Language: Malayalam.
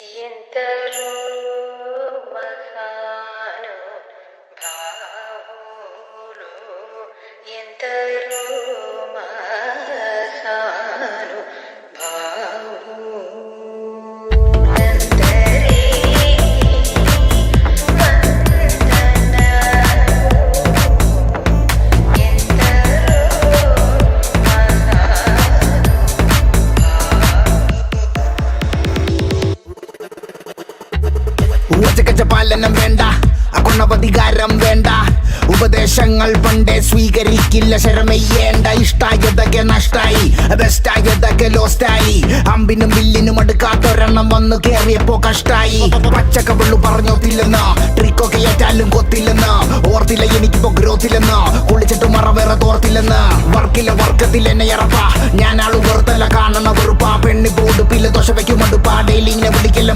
ఎందరో మహాను భావులు ఎందరో మహాను പാലനം വേണ്ട അകുണവധികാരം വേണ്ട ഉപദേശങ്ങൾ പണ്ടേ സ്വീകരിക്കില്ല ശരമെയ്യേണ്ട ഇഷ്ടായതൊക്കെ നഷ്ടായി ബെസ്റ്റായതൊക്കെ ലോസ്റ്റായി അമ്പിനും വില്ലിനും അടുക്കാത്തൊരെണ്ണം വന്നു കേറിയപ്പോ കഷ്ടായി പച്ചക്കവള്ളു പറഞ്ഞോത്തില്ലെന്ന് ട്രിക്കൊക്കെ ഏറ്റാലും കൊത്തില്ലെന്ന് ഓർത്തില്ല എനിക്കിപ്പോ ഗ്രോത്തില്ലെന്ന് കുളിച്ചിട്ട് മറ വേറെ തോർത്തില്ലെന്ന് വർക്കില്ല വർക്കത്തിൽ എന്നെ ഇറപ്പ ഞാൻ ആളു വെറുത്തല്ല കാണുന്ന വെറുപ്പാ പെണ്ണി പോടുപ്പില്ല ദോശ വയ്ക്കും അടുപ്പാ ഡെയിലി ഇങ്ങനെ വിളിക്കില്ല